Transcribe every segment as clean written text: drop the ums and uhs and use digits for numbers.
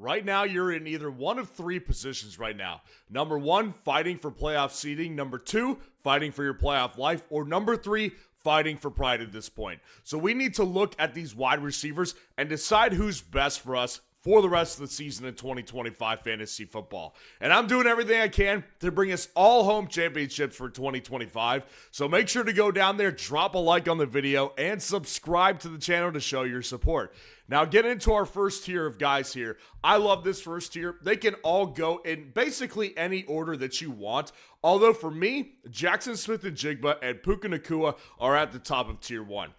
Right now, you're in either one of three positions right now. Number one, fighting for playoff seeding. Number two, fighting for your playoff life. Or number three, fighting for pride at this point. So we need to look at these wide receivers and decide who's best for us for the rest of the season in 2025 fantasy football. And I'm doing everything I can to bring us all home championships for 2025. So make sure to go down there, drop a like on the video, and subscribe to the channel to show your support. Now, get into our first tier of guys here. I love this first tier. They can all go in basically any order that you want. Although for me, Jackson Smith-Njigba and Puka Nacua are at the top of tier 1.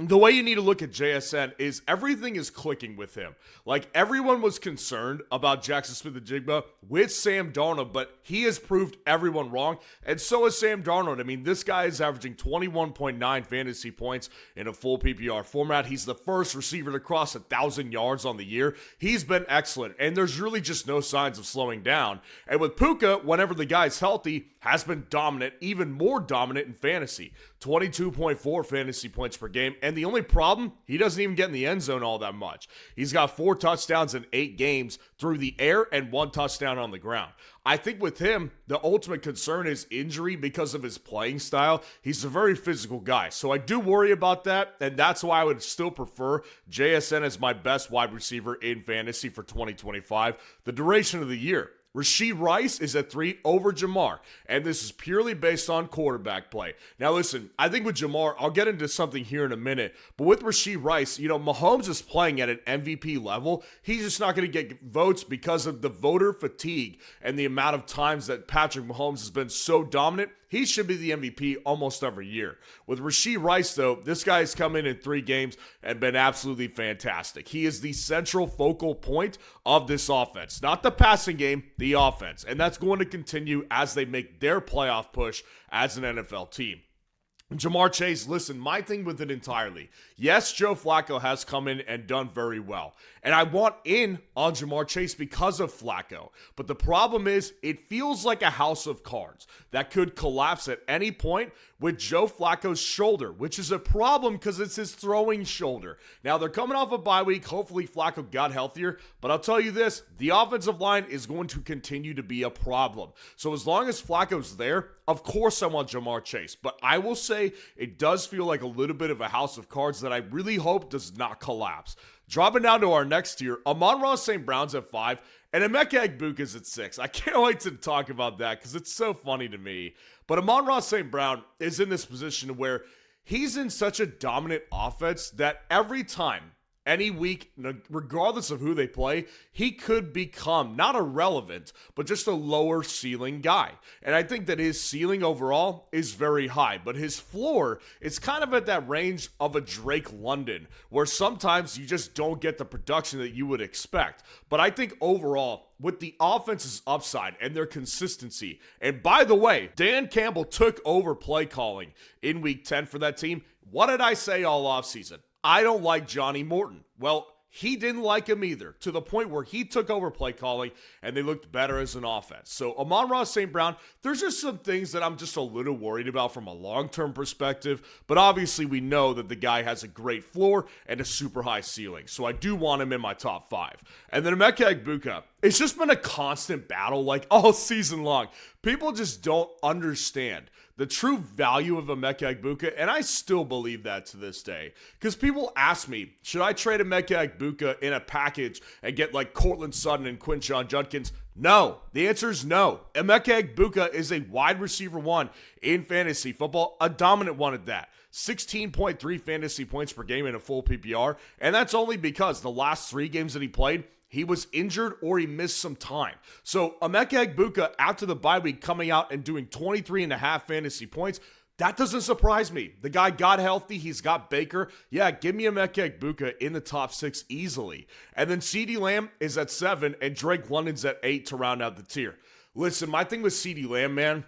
The way you need to look at JSN is everything is clicking with him. Like, everyone was concerned about Jackson Smith-Njigba with Sam Darnold, but he has proved everyone wrong, and so is Sam Darnold. I mean, this guy is averaging 21.9 fantasy points in a full PPR format. He's the first receiver to cross 1,000 yards on the year. He's been excellent, and there's really just no signs of slowing down. And with Puka, whenever the guy's healthy, has been dominant, even more dominant in fantasy. 22.4 fantasy points per game. And the only problem, he doesn't even get in the end zone all that much. He's got 4 touchdowns in 8 games through the air and 1 touchdown on the ground. I think with him, the ultimate concern is injury because of his playing style. He's a very physical guy. So I do worry about that, and that's why I would still prefer JSN as my best wide receiver in fantasy for 2025. The duration of the year. Rashee Rice is at 3 over Jamar, and this is purely based on quarterback play. Now listen, I think with Jamar, I'll get into something here in a minute, but with Rashee Rice, Mahomes is playing at an MVP level. He's just not going to get votes because of the voter fatigue and the amount of times that Patrick Mahomes has been so dominant. He should be the MVP almost every year. With Rashee Rice, though, this guy has come in 3 games and been absolutely fantastic. He is the central focal point of this offense. Not the passing game, the offense. And that's going to continue as they make their playoff push as an NFL team. Jamar Chase, listen, my thing with it entirely. Yes, Joe Flacco has come in and done very well. And I want in on Jamar Chase because of Flacco. But the problem is, it feels like a house of cards that could collapse at any point with Joe Flacco's shoulder, which is a problem because it's his throwing shoulder. Now, they're coming off a bye week. Hopefully, Flacco got healthier. But I'll tell you this, the offensive line is going to continue to be a problem. So as long as Flacco's there, of course I want Jamar Chase. But I will say it does feel like a little bit of a house of cards that I really hope does not collapse. Dropping down to our next tier, Amon-Ra St. Brown's at 5, and Emeka Egbuka's at 6. I can't wait to talk about that because it's so funny to me. But Amon-Ra St. Brown is in this position where he's in such a dominant offense that every time, any week, regardless of who they play, he could become not irrelevant, but just a lower ceiling guy. And I think that his ceiling overall is very high, but his floor is kind of at that range of a Drake London, where sometimes you just don't get the production that you would expect. But I think overall, with the offense's upside and their consistency, and by the way, Dan Campbell took over play calling in week 10 for that team. What did I say all offseason? I don't like Johnny Morton. Well, he didn't like him either, to the point where he took over play calling and they looked better as an offense. So Amon-Ra St. Brown, there's just some things that I'm just a little worried about from a long-term perspective, but obviously we know that the guy has a great floor and a super high ceiling. So I do want him in my top 5. And then Emeka Egbuka, it's just been a constant battle like all season long. People just don't understand the true value of Emeka Egbuka, and I still believe that to this day. Because people ask me, should I trade Emeka Egbuka in a package and get like Cortland Sutton and Quinshon Judkins? No. The answer is no. Emeka Egbuka is a wide receiver 1 in fantasy football, a dominant one at that. 16.3 fantasy points per game in a full PPR, and that's only because the last 3 games that he played, he was injured or he missed some time. So Emeka Egbuka, after the bye week, coming out and doing 23.5 fantasy points, that doesn't surprise me. The guy got healthy. He's got Baker. Yeah, give me Emeka Egbuka in the top 6 easily. And then CeeDee Lamb is at 7 and Drake London's at 8 to round out the tier. Listen, my thing with CeeDee Lamb, man,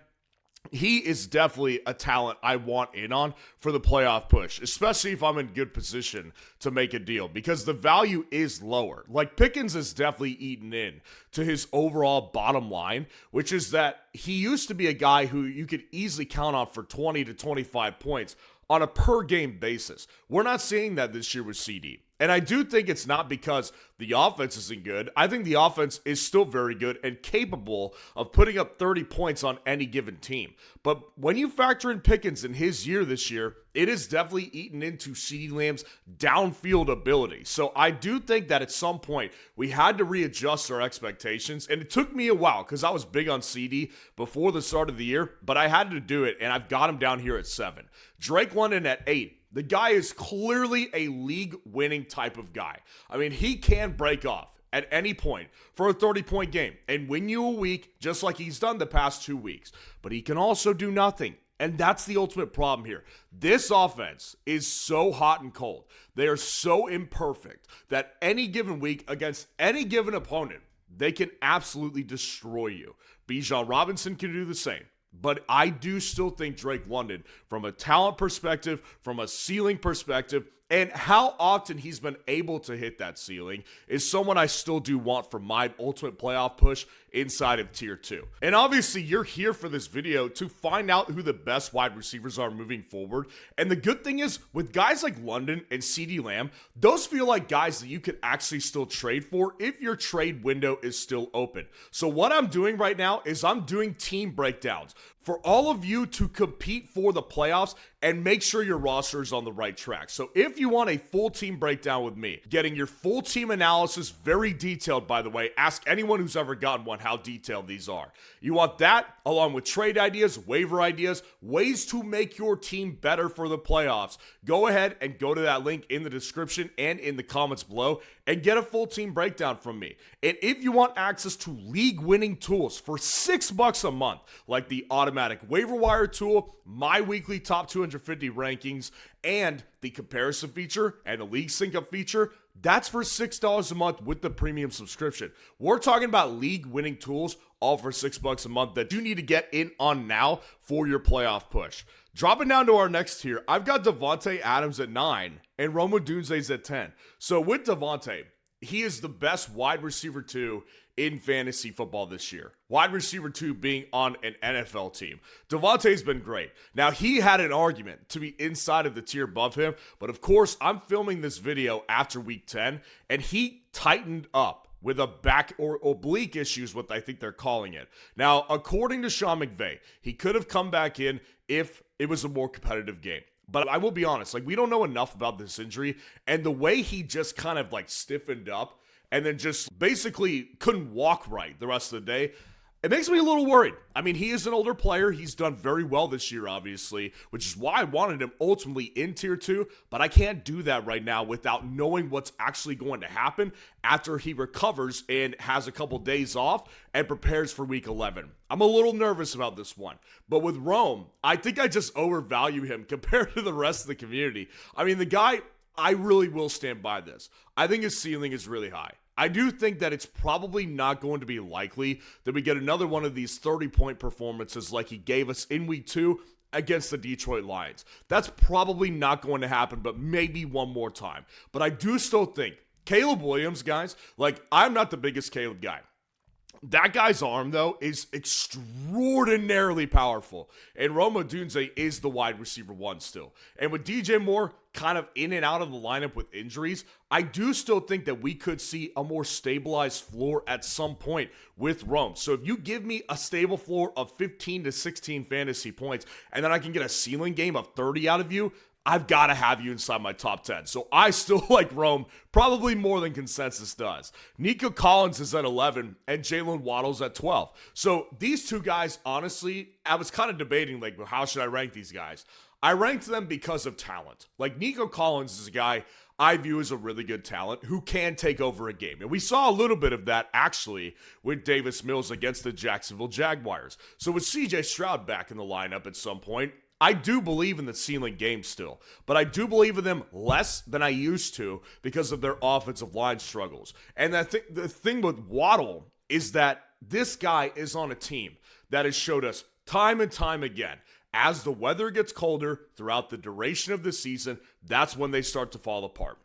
he is definitely a talent I want in on for the playoff push, especially if I'm in good position to make a deal, because the value is lower. Like, Pickens is definitely eaten in to his overall bottom line, which is that he used to be a guy who you could easily count on for 20 to 25 points on a per game basis. We're not seeing that this year with CD. And I do think it's not because the offense isn't good. I think the offense is still very good and capable of putting up 30 points on any given team. But when you factor in Pickens in his year this year, it is definitely eaten into CeeDee Lamb's downfield ability. So I do think that at some point we had to readjust our expectations. And it took me a while because I was big on CeeDee before the start of the year, but I had to do it, and I've got him down here at 7. Drake London at 8. The guy is clearly a league-winning type of guy. I mean, he can break off at any point for a 30-point game and win you a week just like he's done the past 2 weeks. But he can also do nothing. And that's the ultimate problem here. This offense is so hot and cold. They are so imperfect that any given week against any given opponent, they can absolutely destroy you. Bijan Robinson can do the same. But I do still think Drake London, from a talent perspective, from a ceiling perspective, and how often he's been able to hit that ceiling, is someone I still do want for my ultimate playoff push inside of tier 2. And obviously you're here for this video to find out who the best wide receivers are moving forward. And the good thing is, with guys like London and CeeDee Lamb, those feel like guys that you could actually still trade for if your trade window is still open. So what I'm doing right now is I'm doing team breakdowns for all of you to compete for the playoffs and make sure your roster is on the right track. So if you want a full team breakdown with me, getting your full team analysis, very detailed by the way, ask anyone who's ever gotten one how detailed these are. You want that along with trade ideas, waiver ideas, ways to make your team better for the playoffs. Go ahead and go to that link in the description and in the comments below and get a full team breakdown from me. And if you want access to league-winning tools for $6 a month, like the automatic waiver wire tool, my weekly top 250 rankings, and the comparison feature and the league sync-up feature, that's for $6 a month with the premium subscription. We're talking about league-winning tools all for $6 a month that you need to get in on now for your playoff push. Dropping down to our next tier, I've got Davante Adams at 9 and Rome Odunze's at 10. So with Davante, he is the best wide receiver 2 in fantasy football this year. Wide receiver 2 being on an NFL team. Davante's been great. Now, he had an argument to be inside of the tier above him, but of course, I'm filming this video after week 10, and he tightened up with a back or oblique issues, what I think they're calling it. Now, according to Sean McVay, he could have come back in if it was a more competitive game. But I will be honest, we don't know enough about this injury, and the way he just kind of stiffened up and then just basically couldn't walk right the rest of the day, it makes me a little worried. I mean, he is an older player. He's done very well this year, obviously, which is why I wanted him ultimately in tier 2, but I can't do that right now without knowing what's actually going to happen after he recovers and has a couple days off and prepares for week 11. I'm a little nervous about this one, but with Rome, I think I just overvalue him compared to the rest of the community. I mean, the guy, I really will stand by this. I think his ceiling is really high. I do think that it's probably not going to be likely that we get another one of these 30-point performances like he gave us in week 2 against the Detroit Lions. That's probably not going to happen, but maybe one more time. But I do still think Caleb Williams, guys, I'm not the biggest Caleb guy. That guy's arm, though, is extraordinarily powerful. And Rome Odunze is the wide receiver 1 still. And with DJ Moore kind of in and out of the lineup with injuries, I do still think that we could see a more stabilized floor at some point with Rome. So if you give me a stable floor of 15 to 16 fantasy points, and then I can get a ceiling game of 30 out of you, I've got to have you inside my top 10. So I still like Rome probably more than consensus does. Nico Collins is at 11 and Jalen Waddle's at 12. So these two guys, honestly, I was kind of debating, how should I rank these guys? I ranked them because of talent. Nico Collins is a guy I view as a really good talent who can take over a game. And we saw a little bit of that, actually, with Davis Mills against the Jacksonville Jaguars. So with CJ Stroud back in the lineup at some point, I do believe in the ceiling game still, but I do believe in them less than I used to because of their offensive line struggles. And I think the thing with Waddle is that this guy is on a team that has showed us time and time again, as the weather gets colder throughout the duration of the season, that's when they start to fall apart.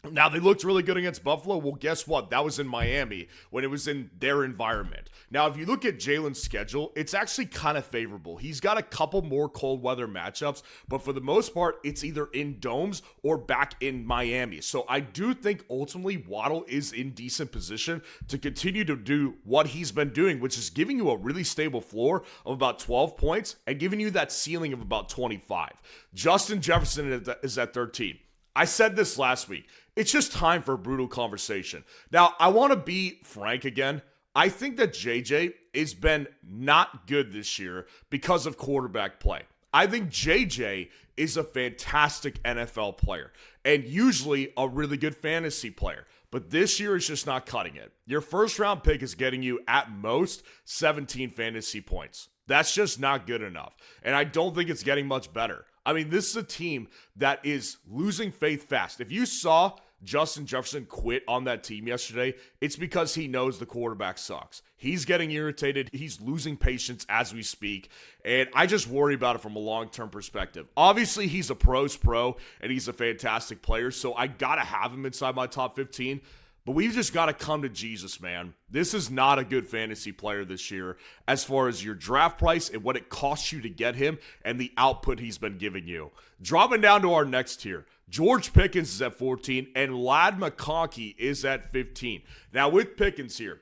Now, they looked really good against Buffalo. Well, guess what? That was in Miami when it was in their environment. Now, if you look at Jalen's schedule, it's actually kind of favorable. He's got a couple more cold weather matchups, but for the most part, it's either in domes or back in Miami. So I do think ultimately Waddle is in decent position to continue to do what he's been doing, which is giving you a really stable floor of about 12 points and giving you that ceiling of about 25. Justin Jefferson is at 13. I said this last week. It's just time for a brutal conversation. Now, I want to be frank again. I think that JJ has been not good this year because of quarterback play. I think JJ is a fantastic NFL player and usually a really good fantasy player. But this year is just not cutting it. Your first round pick is getting you at most 17 fantasy points. That's just not good enough. And I don't think it's getting much better. I mean, this is a team that is losing faith fast. If you saw Justin Jefferson quit on that team yesterday, it's because he knows the quarterback sucks. He's getting irritated. He's losing patience as we speak. And I just worry about it from a long-term perspective. Obviously, he's a pro's pro, and he's a fantastic player, so I got to have him inside my top 15. But we've just got to come to Jesus, man. This is not a good fantasy player this year as far as your draft price and what it costs you to get him and the output he's been giving you. Dropping down to our next tier, George Pickens is at 14 and Ladd McConkey is at 15. Now with Pickens here,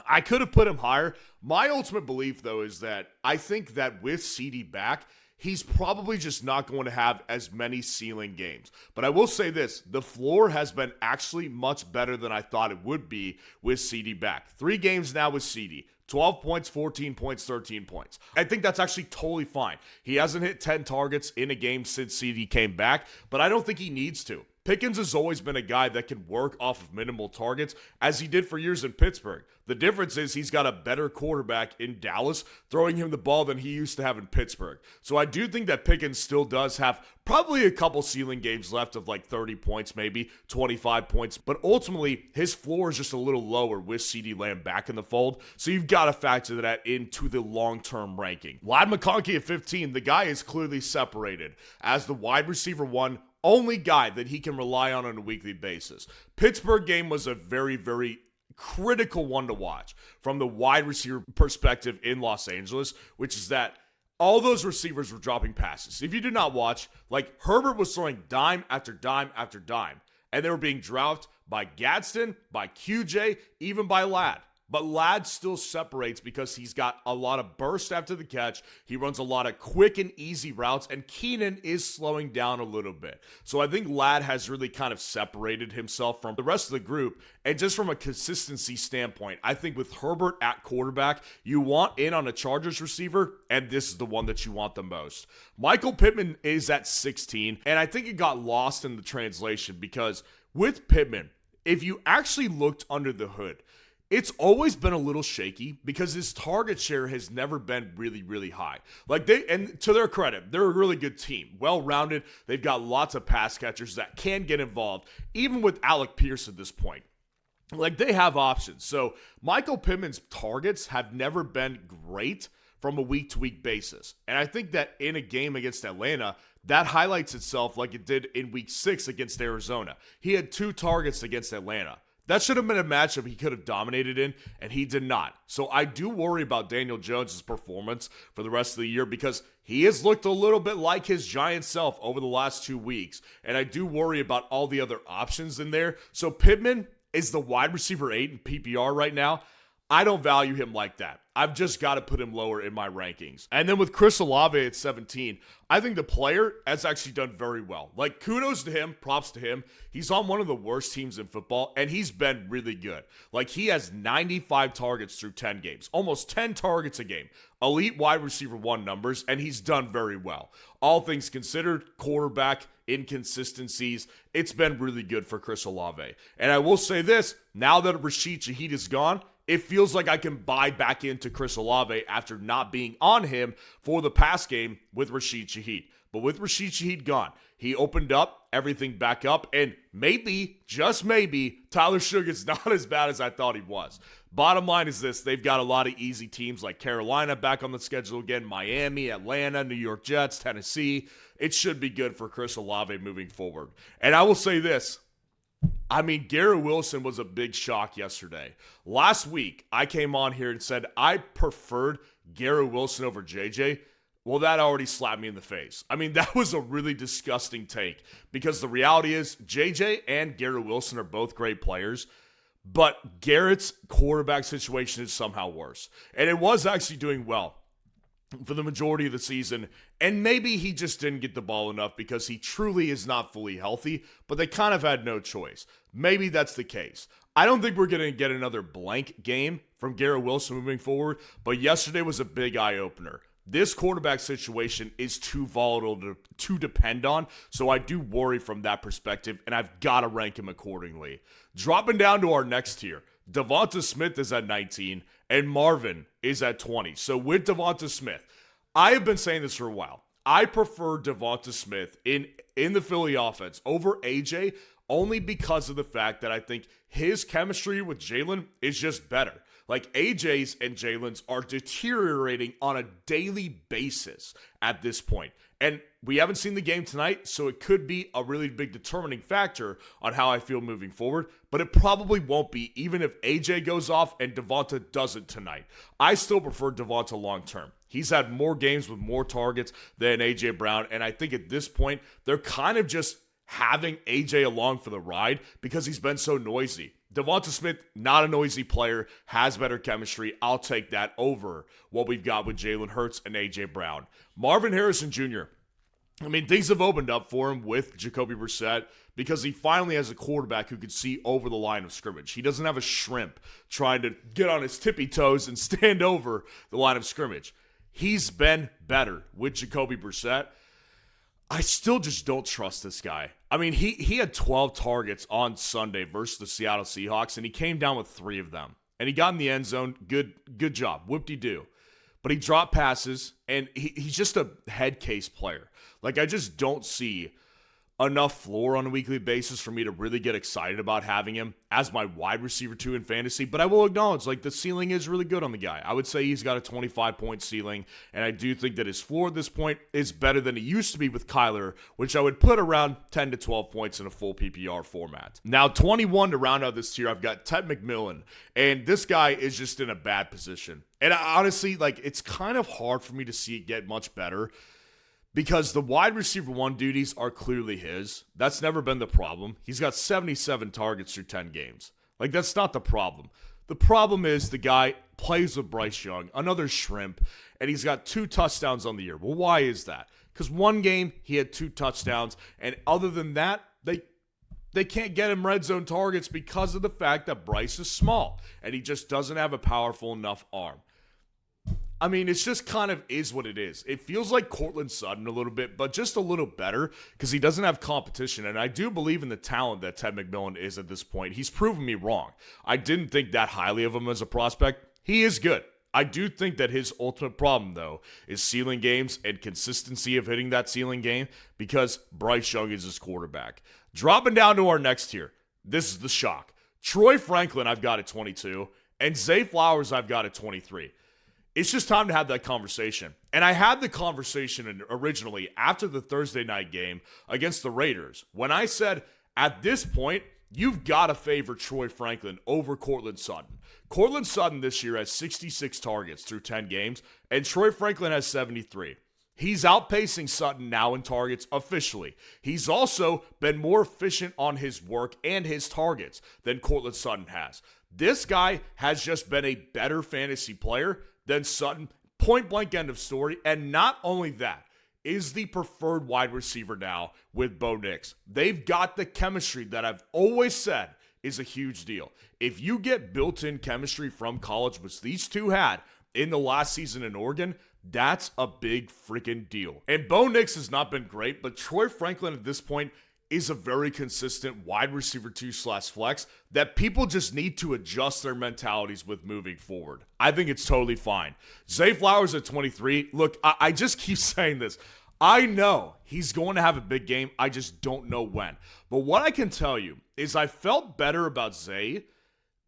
I could have put him higher. My ultimate belief, though, is that I think that with CD back, he's probably just not going to have as many ceiling games. But I will say this, the floor has been actually much better than I thought it would be with CD back. 3 games now with CD. 12 points, 14 points, 13 points. I think that's actually totally fine. He hasn't hit 10 targets in a game since CD came back, but I don't think he needs to. Pickens has always been a guy that can work off of minimal targets, as he did for years in Pittsburgh. The difference is he's got a better quarterback in Dallas throwing him the ball than he used to have in Pittsburgh. So I do think that Pickens still does have probably a couple ceiling games left of like 30 points, maybe 25 points. But ultimately, his floor is just a little lower with CeeDee Lamb back in the fold. So you've got to factor that into the long-term ranking. Ladd McConkey at 15, the guy is clearly separated as the wide receiver one, only guy that he can rely on a weekly basis. Pittsburgh game was a very, very critical one to watch from the wide receiver perspective in Los Angeles, which is that all those receivers were dropping passes. If you did not watch, like Herbert was throwing dime after dime after dime, and they were being dropped by Gadsden, by QJ, even by Ladd. But Ladd still separates because he's got a lot of burst after the catch. He runs a lot of quick and easy routes, and Keenan is slowing down a little bit. So I think Ladd has really kind of separated himself from the rest of the group. And just from a consistency standpoint, I think with Herbert at quarterback, you want in on a Chargers receiver, and this is the one that you want the most. Michael Pittman is at 16, and I think it got lost in the translation because with Pittman, if you actually looked under the hood, it's always been a little shaky because his target share has never been really, really high. And to their credit, they're a really good team. Well-rounded. They've got lots of pass catchers that can get involved, even with Alec Pierce at this point. They have options. So Michael Pittman's targets have never been great from a week-to-week basis. And I think that in a game against Atlanta, that highlights itself like it did in week 6 against Arizona. He had 2 targets against Atlanta. That should have been a matchup he could have dominated in, and he did not. So I do worry about Daniel Jones' performance for the rest of the year because he has looked a little bit like his giant self over the last 2 weeks, and I do worry about all the other options in there. So Pittman is the wide receiver 8 in PPR right now. I don't value him like that. I've just got to put him lower in my rankings. And then with Chris Olave at 17, I think the player has actually done very well. Kudos to him, props to him. He's on one of the worst teams in football, and he's been really good. He has 95 targets through 10 games, almost 10 targets a game. Elite wide receiver 1 numbers, and he's done very well. All things considered, quarterback, inconsistencies, it's been really good for Chris Olave. And I will say this, now that Rashid Shaheed is gone, it feels like I can buy back into Chris Olave after not being on him for the pass game with Rashid Shaheed. But with Rashid Shaheed gone, he opened up everything back up, and maybe, just maybe, Tyler Shugart's not as bad as I thought he was. Bottom line is this, they've got a lot of easy teams like Carolina back on the schedule again, Miami, Atlanta, New York Jets, Tennessee. It should be good for Chris Olave moving forward. And I will say this, I mean, Garrett Wilson was a big shock yesterday. Last week, I came on here and said I preferred Garrett Wilson over JJ. Well, that already slapped me in the face. I mean, that was a really disgusting take because the reality is JJ and Garrett Wilson are both great players, but Garrett's quarterback situation is somehow worse. And it was actually doing well for the majority of the season, and maybe he just didn't get the ball enough because he truly is not fully healthy, but they kind of had no choice. Maybe that's the case. I don't think we're going to get another blank game from Garrett Wilson moving forward, but yesterday was a big eye-opener. This quarterback situation is too volatile to depend on, so I do worry from that perspective, and I've got to rank him accordingly. Dropping down to our next tier, Devonta Smith is at 19, and Marvin is at 20. So with Devonta Smith, I have been saying this for a while. I prefer Devonta Smith in the Philly offense over AJ only because of the fact that I think his chemistry with Jalen is just better. Like AJ's and Jalen's are deteriorating on a daily basis at this point. And we haven't seen the game tonight, so it could be a really big determining factor on how I feel moving forward, but it probably won't be even if AJ goes off and Devonta doesn't tonight. I still prefer Devonta long term. He's had more games with more targets than AJ Brown, and I think at this point, they're kind of just having AJ along for the ride because he's been so noisy. Devonta Smith, not a noisy player, has better chemistry. I'll take that over what we've got with Jalen Hurts and A.J. Brown. Marvin Harrison Jr., I mean, things have opened up for him with Jacoby Brissett because he finally has a quarterback who can see over the line of scrimmage. He doesn't have a shrimp trying to get on his tippy toes and stand over the line of scrimmage. He's been better with Jacoby Brissett. I still just don't trust this guy. I mean, he had 12 targets on Sunday versus the Seattle Seahawks, and he came down with 3 of them. And he got in the end zone. Good job. Whoop-de-doo. But he dropped passes, and he's just a head case player. Like, I just don't see enough floor on a weekly basis for me to really get excited about having him as my wide receiver 2 in fantasy. But I will acknowledge, like, the ceiling is really good on the guy. I would say he's got a 25-point ceiling, and I do think that his floor at this point is better than it used to be with Kyler, which I would put around 10 to 12 points in a full PPR format. Now, 21 to round out this tier, I've got Ted McMillan, and this guy is just in a bad position. And honestly, like, it's kind of hard for me to see it get much better, because the wide receiver 1 duties are clearly his. That's never been the problem. He's got 77 targets through 10 games. Like, that's not the problem. The problem is the guy plays with Bryce Young, another shrimp, and he's got 2 touchdowns on the year. Well, why is that? Because one game, he had 2 touchdowns, and other than that, they can't get him red zone targets because of the fact that Bryce is small, and he just doesn't have a powerful enough arm. I mean, it's just kind of is what it is. It feels like Courtland Sutton a little bit, but just a little better because he doesn't have competition. And I do believe in the talent that Ted McMillan is at this point. He's proven me wrong. I didn't think that highly of him as a prospect. He is good. I do think that his ultimate problem, though, is ceiling games and consistency of hitting that ceiling game because Bryce Young is his quarterback. Dropping down to our next tier, this is the shock. Troy Franklin, I've got at 22, and Zay Flowers, I've got at 23. It's just time to have that conversation. And I had the conversation originally after the Thursday night game against the Raiders when I said, at this point, you've got to favor Troy Franklin over Courtland Sutton. Courtland Sutton this year has 66 targets through 10 games, and Troy Franklin has 73. He's outpacing Sutton now in targets officially. He's also been more efficient on his work and his targets than Courtland Sutton has. This guy has just been a better fantasy player than Sutton, point blank, end of story. And not only that, is the preferred wide receiver now with Bo Nix. They've got the chemistry that I've always said is a huge deal. If you get built-in chemistry from college, which these two had in the last season in Oregon, that's a big freaking deal. And Bo Nix has not been great, but Troy Franklin at this point is a very consistent wide receiver 2/flex that people just need to adjust their mentalities with moving forward. I think it's totally fine. Zay Flowers at 23. Look, I just keep saying this. I know he's going to have a big game. I just don't know when. But what I can tell you is I felt better about Zay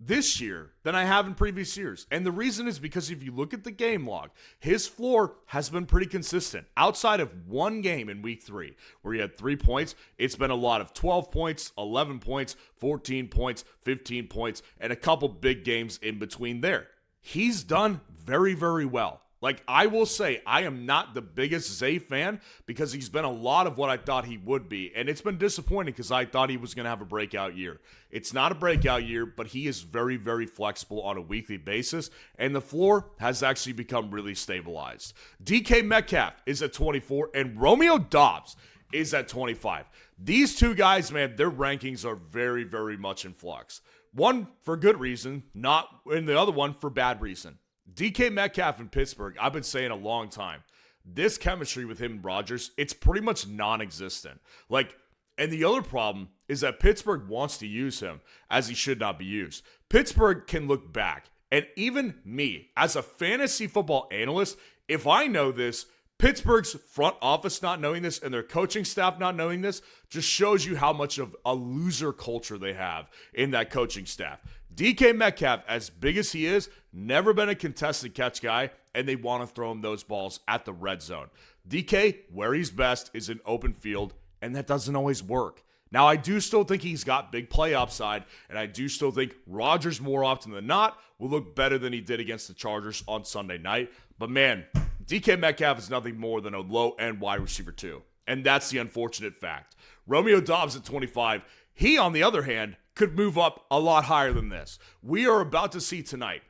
this year than I have in previous years. And the reason is because if you look at the game log, his floor has been pretty consistent. Outside of one game in week 3 where he had 3 points, it's been a lot of 12 points, 11 points, 14 points, 15 points, and a couple big games in between there. He's done very, very well. Like, I will say, I am not the biggest Zay fan because he's been a lot of what I thought he would be. And it's been disappointing because I thought he was going to have a breakout year. It's not a breakout year, but he is very, very flexible on a weekly basis. And the floor has actually become really stabilized. DK Metcalf is at 24 and Romeo Doubs is at 25. These two guys, man, their rankings are very, very much in flux. One for good reason, and the other one for bad reason. DK Metcalf in Pittsburgh, I've been saying a long time, this chemistry with him and Rodgers, it's pretty much non-existent. And the other problem is that Pittsburgh wants to use him as he should not be used. Pittsburgh can look back, and even me, as a fantasy football analyst, if I know this, Pittsburgh's front office not knowing this and their coaching staff not knowing this just shows you how much of a loser culture they have in that coaching staff. DK Metcalf, as big as he is, never been a contested catch guy, and they want to throw him those balls at the red zone. DK, where he's best, is in open field, and that doesn't always work. Now, I do still think he's got big play upside, and I do still think Rodgers, more often than not, will look better than he did against the Chargers on Sunday night. But man, DK Metcalf is nothing more than a low-end wide receiver 2, and that's the unfortunate fact. Romeo Doubs at 25, he, on the other hand, could move up a lot higher than this. We are about to see tonight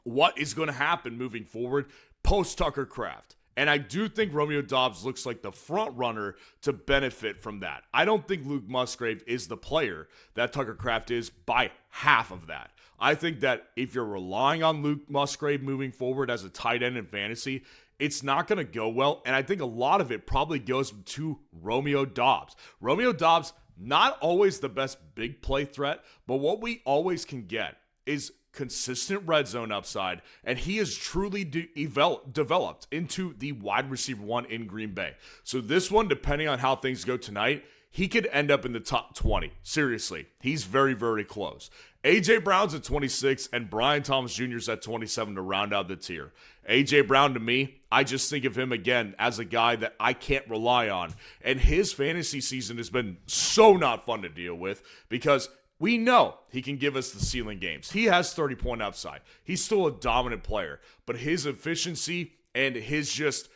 what is going to happen moving forward post-Tucker Kraft. And I do think Romeo Doubs looks like the front runner to benefit from that. I don't think Luke Musgrave is the player that Tucker Kraft is by half of that. I think that if you're relying on Luke Musgrave moving forward as a tight end in fantasy, it's not going to go well. And I think a lot of it probably goes to Romeo Doubs. Romeo Doubs, not always the best big play threat, but what we always can get is consistent red zone upside, and he is truly developed into the wide receiver 1 in Green Bay. So this one, depending on how things go tonight, he could end up in the top 20. Seriously, he's very, very close. A.J. Brown's at 26, and Brian Thomas Jr. is at 27 to round out the tier. A.J. Brown, to me, I just think of him again as a guy that I can't rely on. And his fantasy season has been so not fun to deal with because we know he can give us the ceiling games. He has 30-point upside. He's still a dominant player, but his efficiency and his just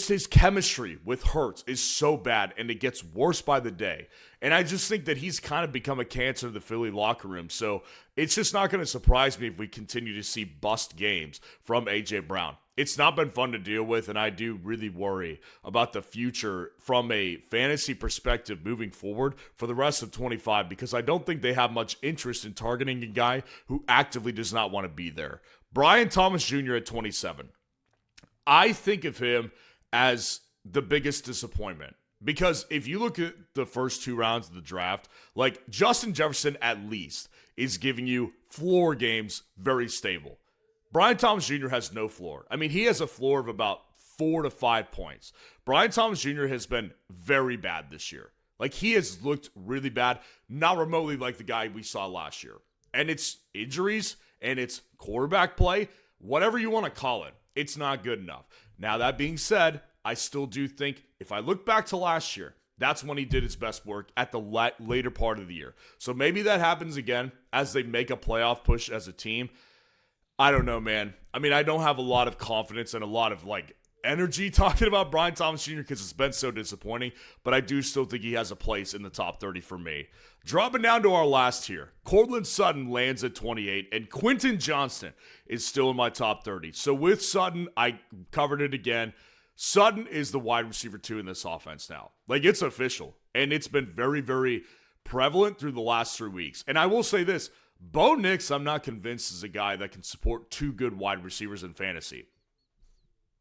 his chemistry with Hurts is so bad, and it gets worse by the day. And I just think that he's kind of become a cancer to the Philly locker room. So it's just not going to surprise me if we continue to see bust games from A.J. Brown. It's not been fun to deal with, and I do really worry about the future from a fantasy perspective moving forward for the rest of 25 because I don't think they have much interest in targeting a guy who actively does not want to be there. Brian Thomas Jr. at 27. I think of him as the biggest disappointment because if you look at the first 2 rounds of the draft, like Justin Jefferson at least is giving you floor games very stable. Brian Thomas Jr. has no floor. I mean, he has a floor of about 4 to 5 points. Brian Thomas Jr. has been very bad this year. Like, he has looked really bad, not remotely like the guy we saw last year. And it's injuries and it's quarterback play, whatever you want to call it. It's not good enough. Now, that being said, I still do think if I look back to last year, that's when he did his best work at the later part of the year. So maybe that happens again as they make a playoff push as a team. I don't know, man. I mean, I don't have a lot of confidence and a lot of energy talking about Brian Thomas Jr. because it's been so disappointing, but I do still think he has a place in the top 30 for me. Dropping down to our last tier, Courtland Sutton lands at 28, and Quentin Johnston is still in my top 30. So with Sutton, I covered it again. Sutton is the wide receiver 2 in this offense now. It's official, and it's been very, very prevalent through the last 3 weeks. And I will say this, Bo Nix, I'm not convinced is a guy that can support 2 good wide receivers in fantasy.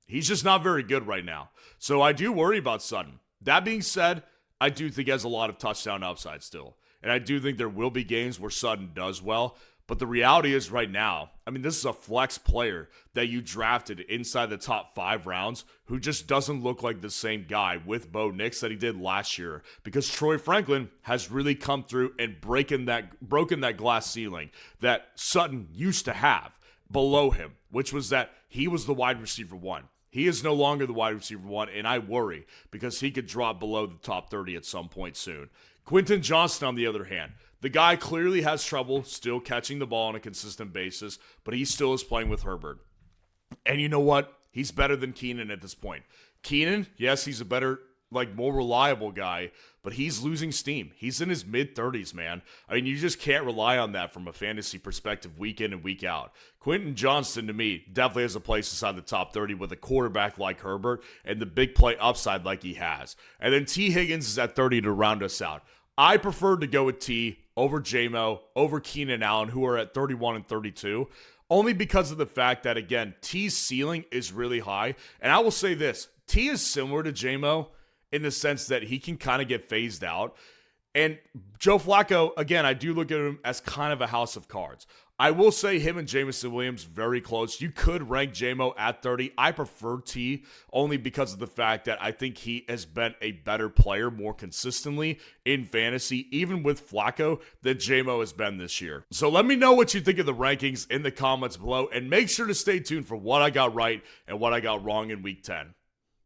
He's just not very good right now. So I do worry about Sutton. That being said, I do think he has a lot of touchdown upside still. And I do think there will be games where Sutton does well. But the reality is right now, I mean, this is a flex player that you drafted inside the top 5 rounds who just doesn't look like the same guy with Bo Nix that he did last year, because Troy Franklin has really come through and broken that glass ceiling that Sutton used to have below him, which was that he was the wide receiver 1. He is no longer the wide receiver 1, and I worry because he could drop below the top 30 at some point soon. Quentin Johnston, on the other hand, the guy clearly has trouble still catching the ball on a consistent basis, but he still is playing with Herbert. And you know what? He's better than Keenan at this point. Keenan, yes, he's a better, more reliable guy, but he's losing steam. He's in his mid-30s, man. I mean, you just can't rely on that from a fantasy perspective week in and week out. Quentin Johnston, to me, definitely has a place inside the top 30 with a quarterback like Herbert and the big play upside like he has. And then T. Higgins is at 30 to round us out. I prefer to go with T over J-Mo, over Keenan Allen, who are at 31 and 32, only because of the fact that, again, T's ceiling is really high. And I will say this, T is similar to J-Mo in the sense that he can kind of get phased out. And Joe Flacco, again, I do look at him as kind of a house of cards. I will say him and Jameson Williams very close. You could rank J-Mo at 30. I prefer T only because of the fact that I think he has been a better player more consistently in fantasy, even with Flacco, than J-Mo has been this year. So let me know what you think of the rankings in the comments below, and make sure to stay tuned for what I got right and what I got wrong in Week 10.